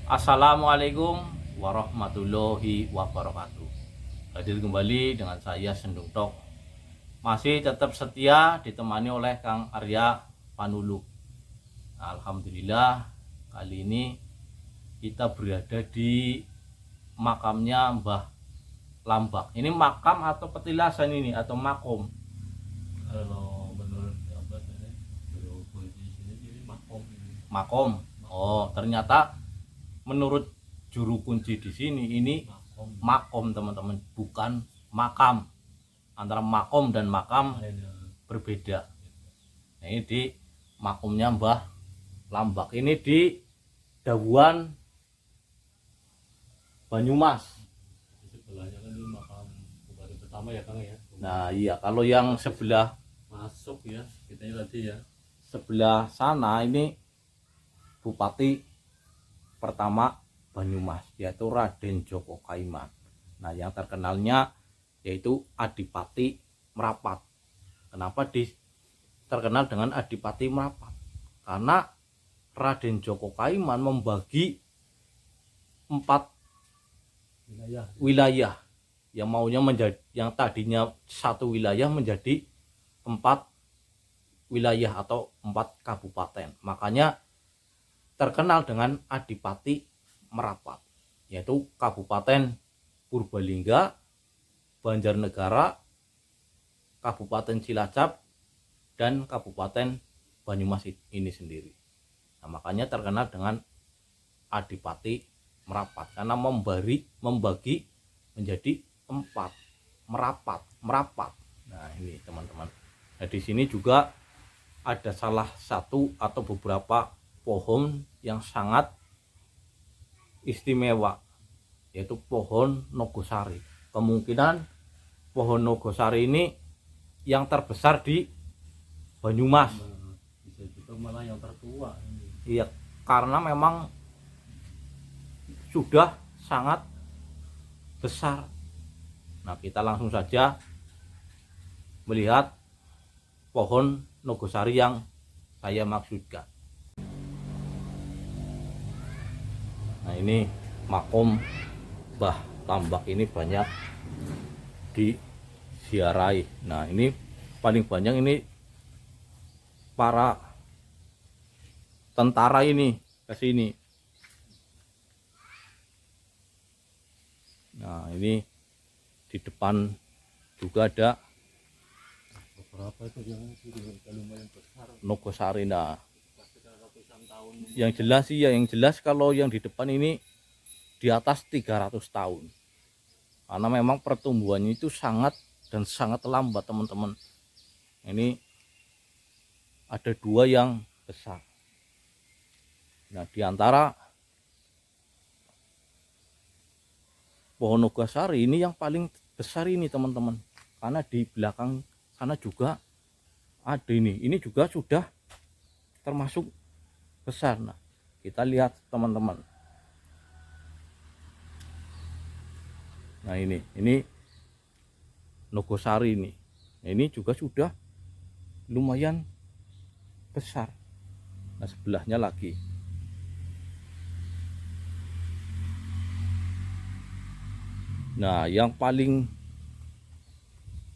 Assalamualaikum warahmatullahi wabarakatuh. Hadir kembali dengan saya Sendung Tok. Masih tetap setia ditemani oleh Kang Arya Panulu. Alhamdulillah, kali ini kita berada di makamnya Mbah Lambak. Ini makam atau petilasan ini atau makom? Kalau menurut apa tadi di sini jadi makom ini. Makom. Oh, ternyata menurut juru kunci di sini ini makom teman-teman, bukan makam. Antara makom dan makam berbeda. Nah, ini di makomnya Mbah Lambak. Ini di Dawuan Banyumas. Sebelahnya kan ini makam bupati pertama ya Kang ya. Nah iya, kalau yang sebelah Masuk ya kita tadi ya. sebelah sana ini bupati pertama Banyumas, yaitu Raden Djoko Kaimah. Nah, yang terkenalnya yaitu Adipati Merapat. Kenapa terkenal dengan Adipati Merapat? Karena Raden Djoko Kaimah membagi 4 wilayah yang maunya menjadi, yang tadinya 1 wilayah menjadi 4 wilayah atau 4 kabupaten. Makanya terkenal dengan Adipati Merapat, yaitu Kabupaten Purbalingga, Banjarnegara, Kabupaten Cilacap, dan Kabupaten Banyumas ini sendiri. Nah, makanya terkenal dengan Adipati Merapat karena membagi menjadi 4 merapat. Nah, ini teman-teman. Nah, di sini juga ada salah satu atau beberapa pohon yang sangat istimewa, yaitu pohon Nogosari. Kemungkinan pohon Nogosari ini yang terbesar di Banyumas. Bisa juga malah yang tertua. Iya, karena memang sudah sangat besar. Nah, kita langsung saja melihat pohon Nogosari yang saya maksudkan. Nah, ini makom Mbah Lambak ini banyak disiarai. Nah, ini paling banyak ini para tentara ini ke sini. Nah, ini di depan juga ada Beberapa itu yang lumayan besar. Nogosari. Nah, yang jelas sih ya, yang jelas kalau yang di depan ini di atas 300 tahun. Karena memang pertumbuhannya itu sangat dan sangat lambat, teman-teman. Ini ada 2 yang besar. Nah, di antara pohon Nogosari ini yang paling besar ini, teman-teman. Karena di belakang sana juga ada ini. Ini juga sudah termasuk besar. Nah, kita lihat teman-teman. Nah, ini Nogosari ini. Nah, ini juga sudah lumayan besar. Nah, sebelahnya lagi. Nah, yang paling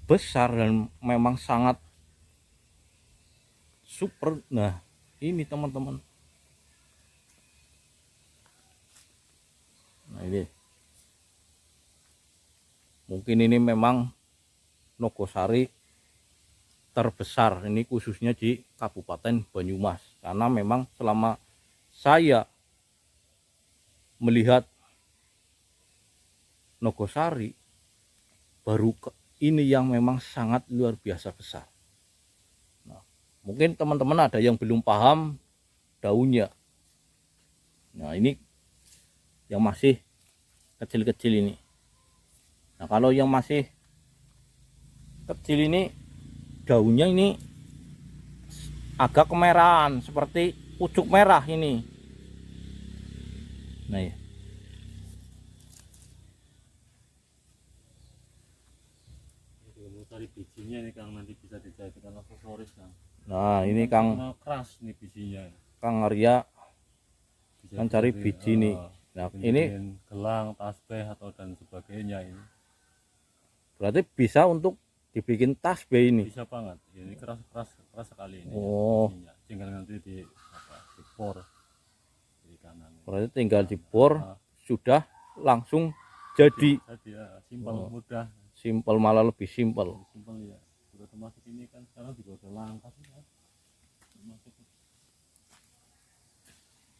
besar dan memang sangat super. Nah, ini teman-teman. Nah, ini mungkin ini memang Nogosari terbesar ini khususnya di Kabupaten Banyumas, karena memang selama saya melihat Nogosari baru ini yang memang sangat luar biasa besar. Nah, mungkin teman-teman ada yang belum paham daunnya. Nah, ini yang masih kecil-kecil ini. Nah, kalau yang masih kecil ini daunnya ini agak kemerahan seperti pucuk merah ini. Nah, ya. Cari bijinya nih Kang, nanti bisa dijadikan aksesoris Kang. Nah, ini Kang keras nih bijinya. Kang Arya Bisa kan cari biji nih. Nah, ini bikin gelang, tasbih atau dan sebagainya ini berarti bisa untuk dibikin tasbih ini. bisa banget. Ini keras sekali ini. Oh, Ininya. Tinggal nanti di apa? Dipor di kanan. berarti tinggal dibor Nah, sudah langsung jadi. jadi ya, simpel, Oh, mudah, simpel, malah lebih simpel. simpel ya. Sudah termasuk ini kan sekarang juga udah langka sih kan. Termasuk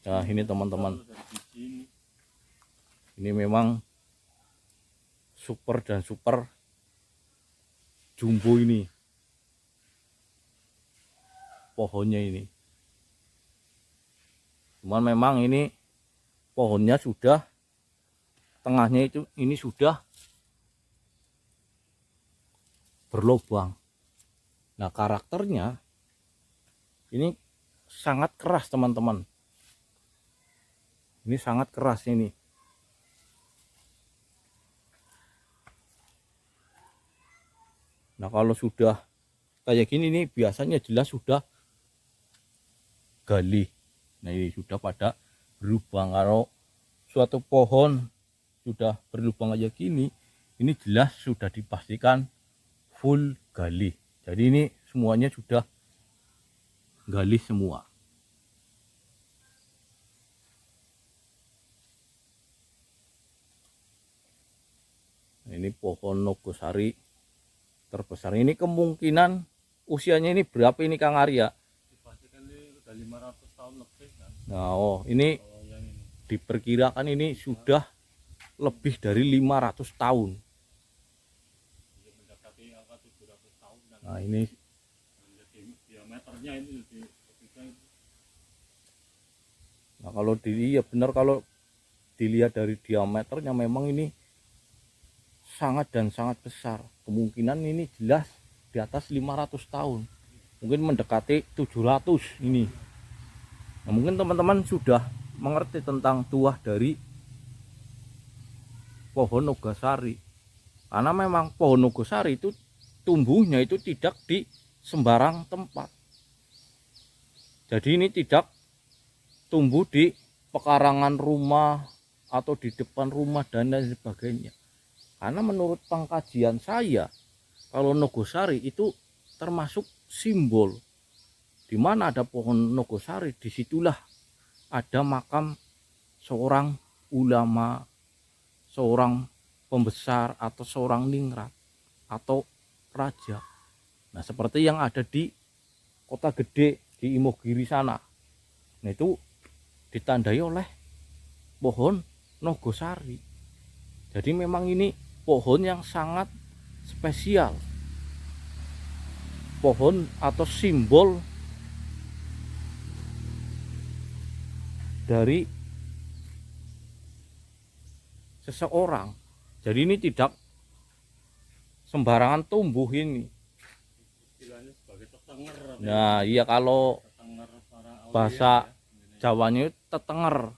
Nah, ini teman-teman, dari biji ini. ini memang super dan super jumbo ini pohonnya ini. Cuman memang ini pohonnya sudah tengahnya itu ini sudah berlubang. Nah, karakternya ini sangat keras teman-teman. Ini sangat keras ini. Nah, kalau sudah kayak gini nih biasanya jelas sudah gali. Nah, ini sudah pada berlubang. Kalau suatu pohon sudah berlubang kayak gini, ini jelas sudah dipastikan full gali. Jadi ini semuanya sudah gali semua. Nah, ini pohon nogosari terbesar. Ini kemungkinan usianya ini berapa ini Kang Arya? Dipastikan ini udah 500 tahun lebih kan. Nah, oh ini Kalau yang ini diperkirakan ini sudah lebih dari 500 tahun. dia mendekati angka 700 tahun dan Nah, ini diameternya ini lebih itu. nah kalau ya benar, kalau dilihat dari diameternya memang ini sangat dan sangat besar. Kemungkinan ini jelas di atas 500 tahun. Mungkin mendekati 700 ini. Nah, mungkin teman-teman sudah mengerti tentang tuah dari pohon nogosari. Karena memang pohon nogosari itu tumbuhnya itu tidak di sembarang tempat. Jadi ini tidak tumbuh di pekarangan rumah atau di depan rumah dan lain sebagainya. Karena menurut pengkajian saya, kalau nogosari itu termasuk simbol. Di mana ada pohon nogosari, disitulah ada makam seorang ulama, seorang pembesar, atau seorang ningrat, atau raja. Nah, seperti yang ada di Kota Gede di Imogiri sana. Nah, itu ditandai oleh pohon nogosari. Jadi memang ini pohon yang sangat spesial. Pohon atau simbol dari seseorang. Jadi ini tidak sembarangan tumbuh ini. Istilahnya sebagai tetenger. Nah, iya, kalau Tetenger para aulia bahasa ya. Jawanya itu tetenger,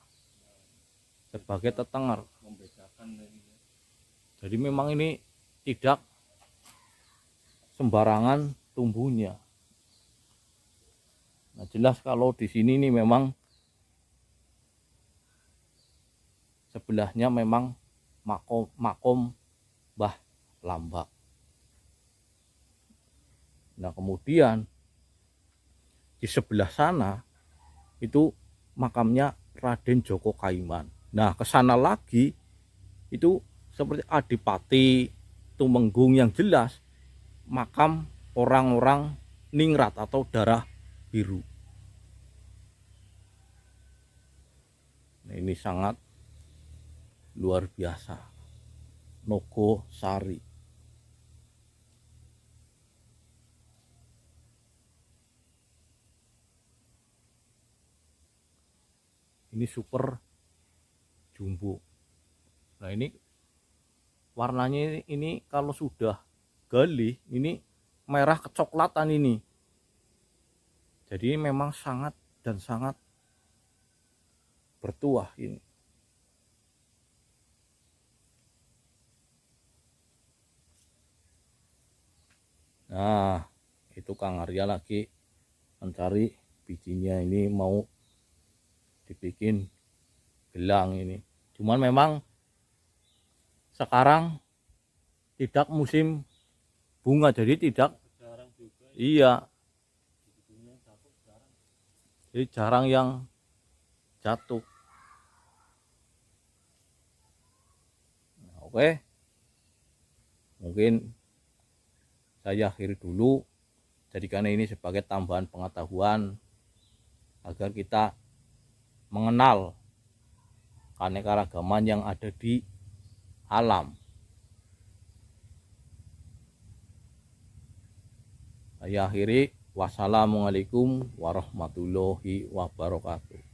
sebagai tetenger. Membedakan ini. Jadi memang ini tidak sembarangan tumbuhnya. Nah, jelas kalau di sini nih memang sebelahnya memang makom Mbah Lambak. Nah, kemudian di sebelah sana itu makamnya Raden Joko Kaiman. Nah, ke sana lagi itu seperti Adipati Tumenggung, yang jelas makam orang-orang ningrat atau darah biru. Nah, ini sangat luar biasa. Nogosari. Ini super jumbo. Nah, ini warnanya ini kalau sudah gali ini merah kecoklatan ini. Jadi memang sangat dan sangat bertuah ini. Nah, itu Kang Arya lagi mencari bijinya, ini mau dibikin gelang ini. Cuman memang sekarang tidak musim bunga, jadi tidak, Jarang juga iya, yang jatuh jarang. jadi jarang yang jatuh. Oke, mungkin saya akhiri dulu, jadikan ini sebagai tambahan pengetahuan agar kita mengenal keanekaragaman yang ada di alam. Saya akhiri, wassalamualaikum warahmatullahi wabarakatuh.